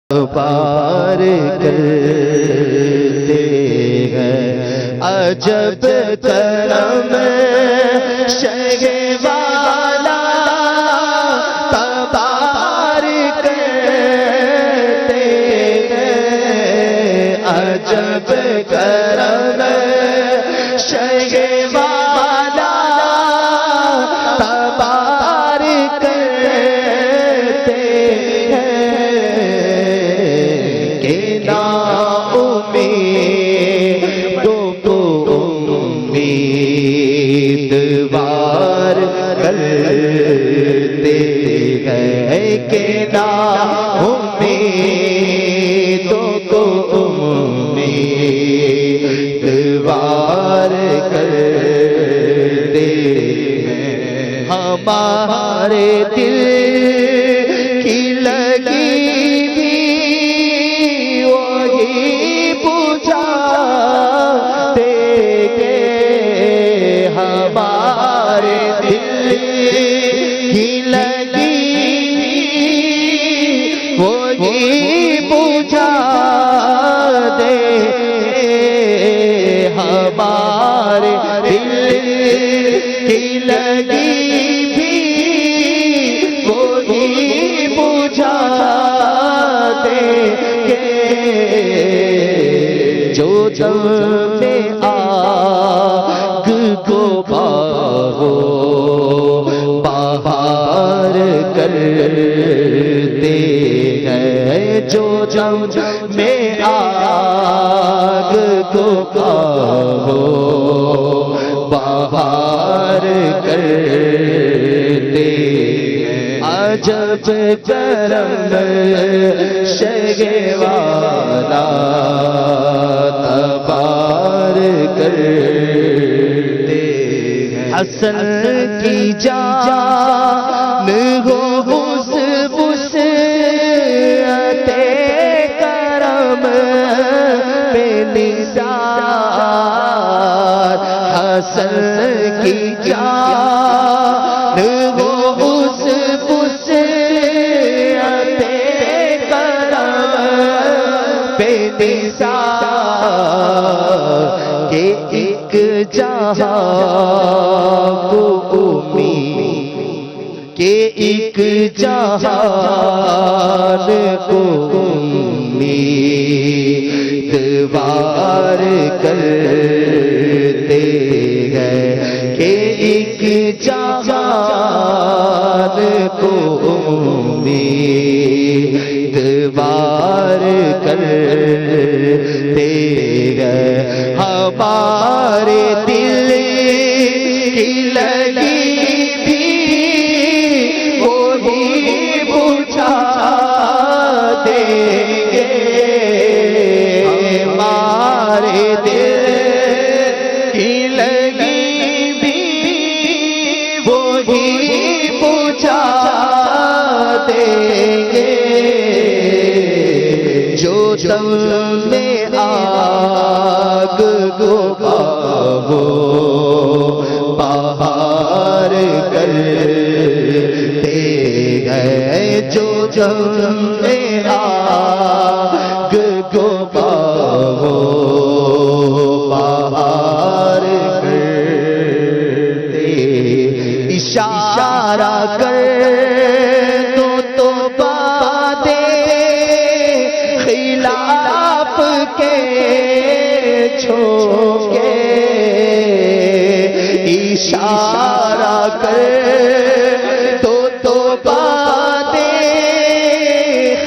پار کرتے ہیں عجب کرم شہ والا تبار کرتے ہیں عجب کرم شہ والا تبار کرتے امیدوار کرتے ہیں کہ نا امیدوں کو امیدوار کرتے ہیں ہمارے دل کی لگی ہمارے دل کی لگی وہی بجھا دے ہمارے دل کی لگی بھی وہی بجھا دے جو دم میں آگ کو بہار کرتے ہیں جو دم میں آگ کو بہار کرتے ہیں عجب کرم شہ والا تبار کرتے ہیں حسن کی جان ہو وسعت کرم پہ نثار حسن کی جان ہو وسعت کرم پہ نثار کہ ایک جہاں کو امید کہ ایک جہان کو امیدوار کرتے ہیں کہ ایک جہان کو امیدوار کرتے ہیں ہمارے دل کی لگی بھی وہی بجھا دیں گے ہمارے دل کی لگی بھی وہی بجھا دیں گے جو دم میں آگ کو بہار کرتے ہیں جو دم میں آگ کو بہار کرتے اشارہ کر تو باتیں خلاف کے چھوڑے اشارہ کر تو باتیں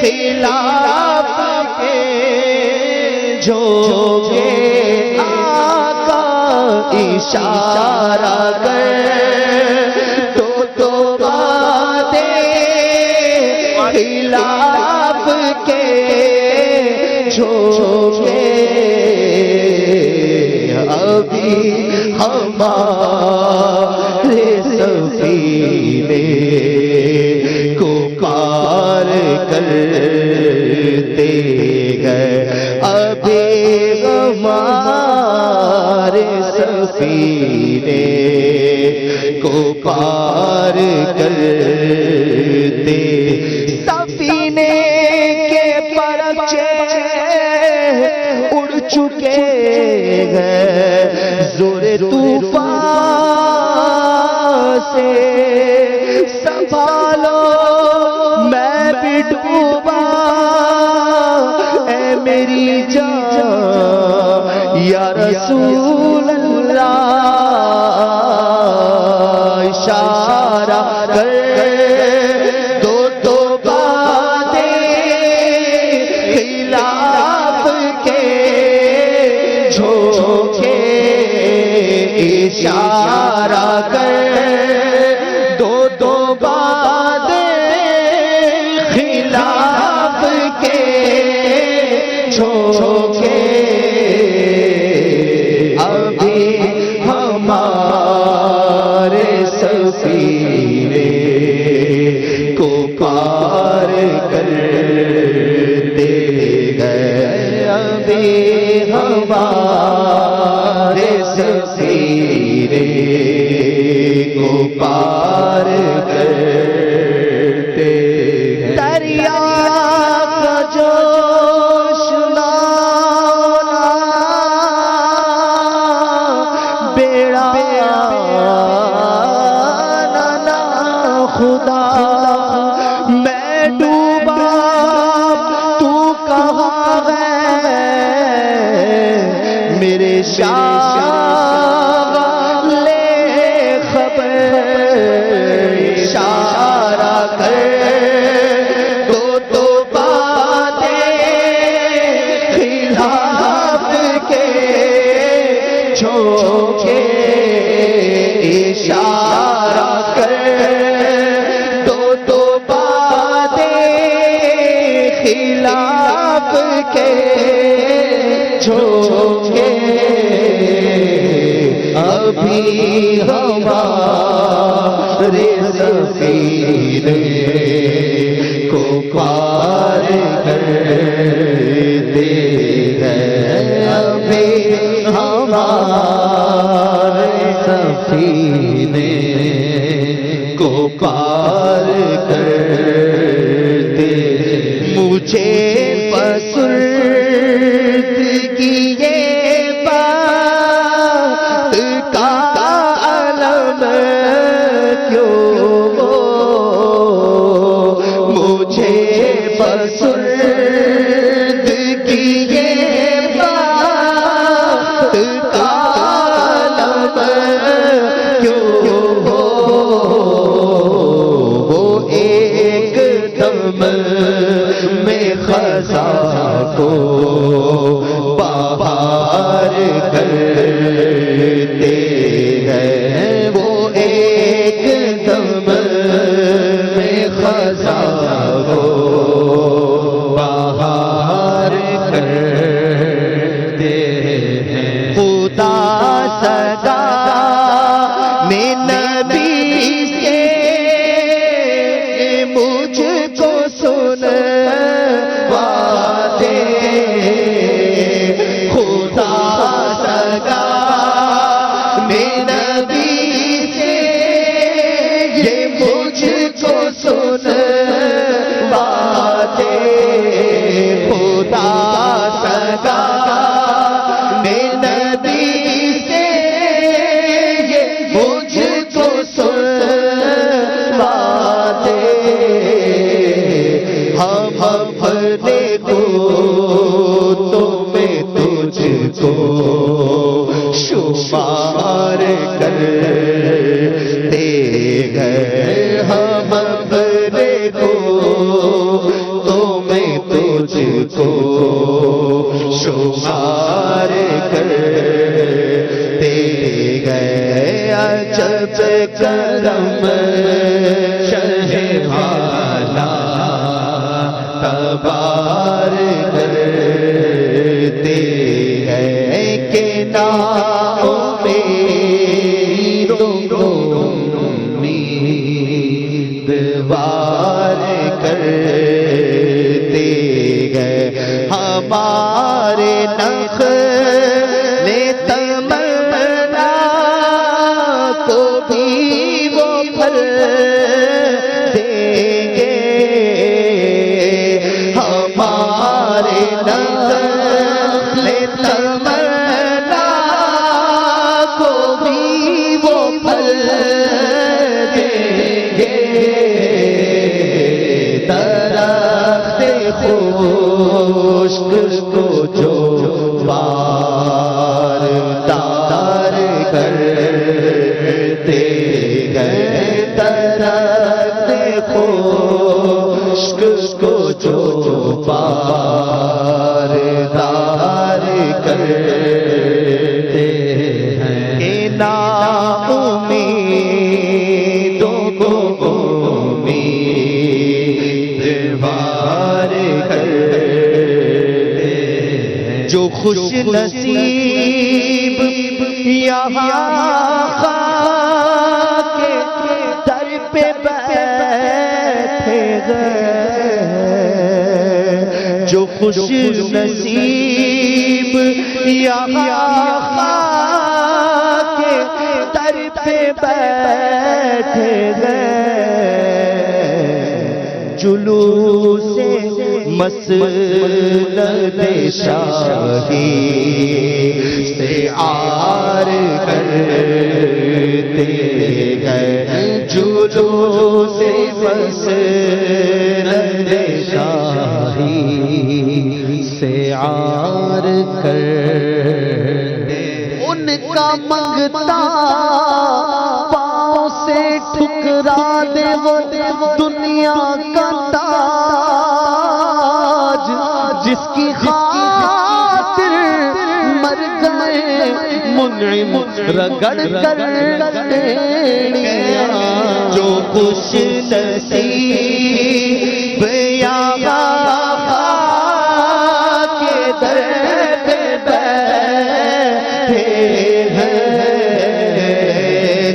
خلاف کے جھوکے آقا اشارہ کر تو باتیں خلاف کے جھوکے ابھی ہمارے سفینے کو پار کرتے ہیں ابھی ہمارے سفینے کو پار کرتے سفینے کے پر گئے زور طوفان سے سنبھالو میں بھی ڈوبا اے میری جان یا رسول اللہ اشارہ کر دو تو باتیں خلاف کے جھوکے اشارہ کر دو تو باتیں خلاف کے جھوکے ابھی ہمارے سفینے کو پار کرتے گئے ابھی ہمارے سفینے کو پار کرتے گئے دریا کا جوش لانا بیڑا نا خدا میں ڈوبا تو کہاں ہے میرے شاہ لے خبر اشارہ کر دو تو باتیں خلاف کے جھوکے اشارہ کر دو تو باتیں خلاف کے جھوکے ابھی ہمارے سفینے کو پار کرتے ہیں ابھی ہمارے سفینے کو پار کرتے مجھے پسرد کی یہ بات کا علم کیوں مجھے پسرد کی یہ بات کا علم کیوں وہ ایک دم میں خزاں کو بہار کرتے ہیں وہ ایک دم میں خزاں کو بہار کرتے ہیں خدا صدا نے نبی سے مجھ کو سنواتے خدا صدا نے نبی سے یہ مجھ کو سنواتے خدا صدا نے نبی سے یہ مجھ کو سنواتے ہم اپنے کو تمہیں تجھ کو شمار کرتے گئے ہم اپنے کو تمہیں تجھ کو شمار کرتے گئے عجب کرم شہ والا تبار کرتے ہیں کہ امیدوں کو امیدوار کرتے گئے ہمارے نخل تمنا کو بھی وہ پھل دیں گے ہمارے نخل تمنا خشک کو جو بار دار کرتے گئے درخت خشک کو جو بار دار کرتے ہیں کہ نا امیدوں کو امید بار کرتے ہیں جو خوش نصیب یہاں خاک در پہ بیٹھے گئے جو خوش نصیب یہاں خاک در پہ بیٹھے گئے جلوس مسند شاہی سے عار کرتے گئے جلوس مسند شاہی سے عار کرتے ان کا منگتا پاؤں سے ٹھکرا دے وہ دنیا کا تاج جس کی خاطر مر گئے منعم رگڑ کر ایڑیاں جو خوش نصیب یہاں خاک در پہ بیٹھے ہیں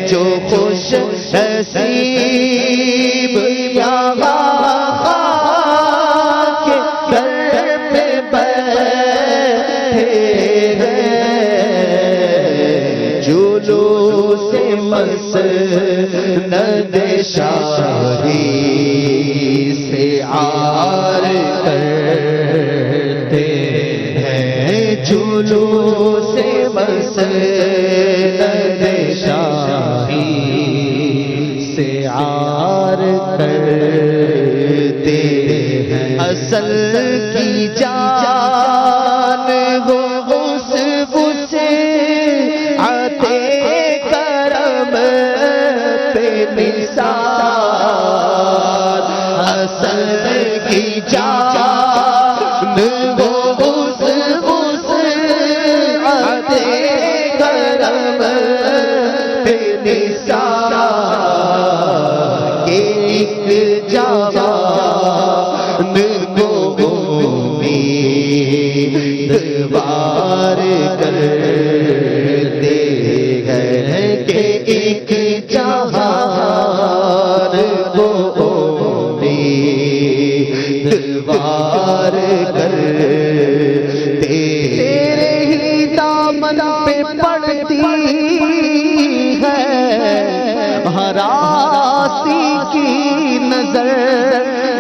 جو خوش نصیب یہاں خاک در پہ بیٹھے ہیں جلوس مسند شاہی سے عار کرتے ہیں جلوس مسند شاہی سے عار کرتے ہیں اصل کی جان ہو اس وسعت کرم پہ نثار اصل کی جان ہو اس وسعت کرم پہ نثار ایک جوان کو امید بار کرتے ہیں کہ ایک جہان کو امید بار کرتے تیرے ہی دامن پہ پڑتی ہے ہر آسی کی نظر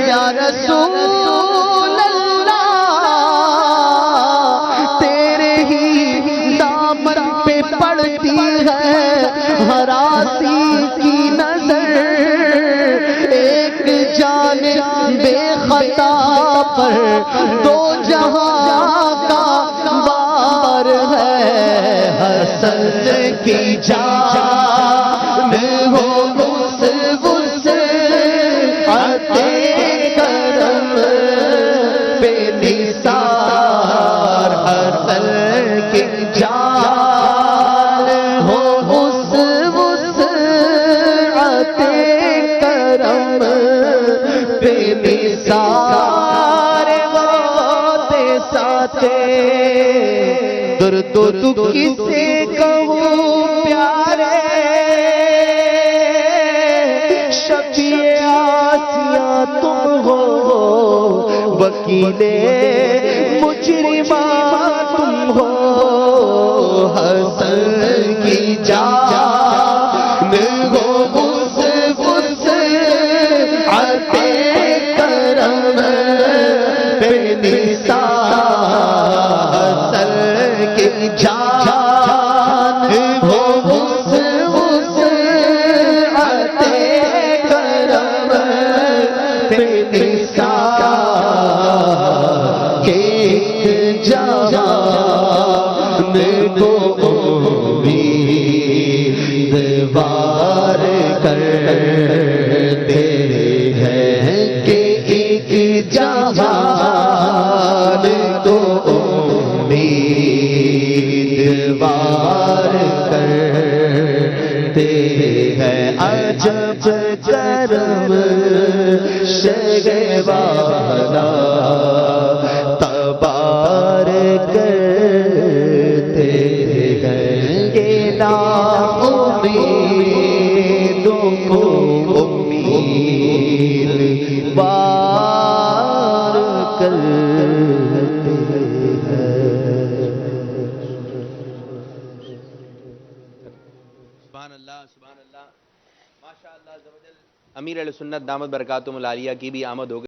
یا رسول اللہ تیرے ہی دامن پہ پڑتی ہے ہر آسی کی نظر ایک جانب بے خطا پر دو جہاں کا بار ہے حسن کی جان ہو اس وسعت کرم پہ نثار حسن کی جان ہو اس وسعت کرم پہ نثار ہوتے ساتھے درد و دکھ کسے کہوں پیارے شفیع آسیہ تم ہو وکیل مجرماں تم ہو حسن کی جان ہو اس وسعت کرم پہ نثار حسن کی جان ہو اس وسعت کرم پہ نثار کو امیدوار کرتے ہیں عجب کرم شہوانا تبارک کرتے ہیں یہ ناامیدوں کو امیدوار کرتے ہیں۔ سبحان اللہ سبحان اللہ، ماشاء اللہ عز و جل۔ امیر علیہ سنت دامت برکاتہم العالیہ کی بھی آمد ہو گئی۔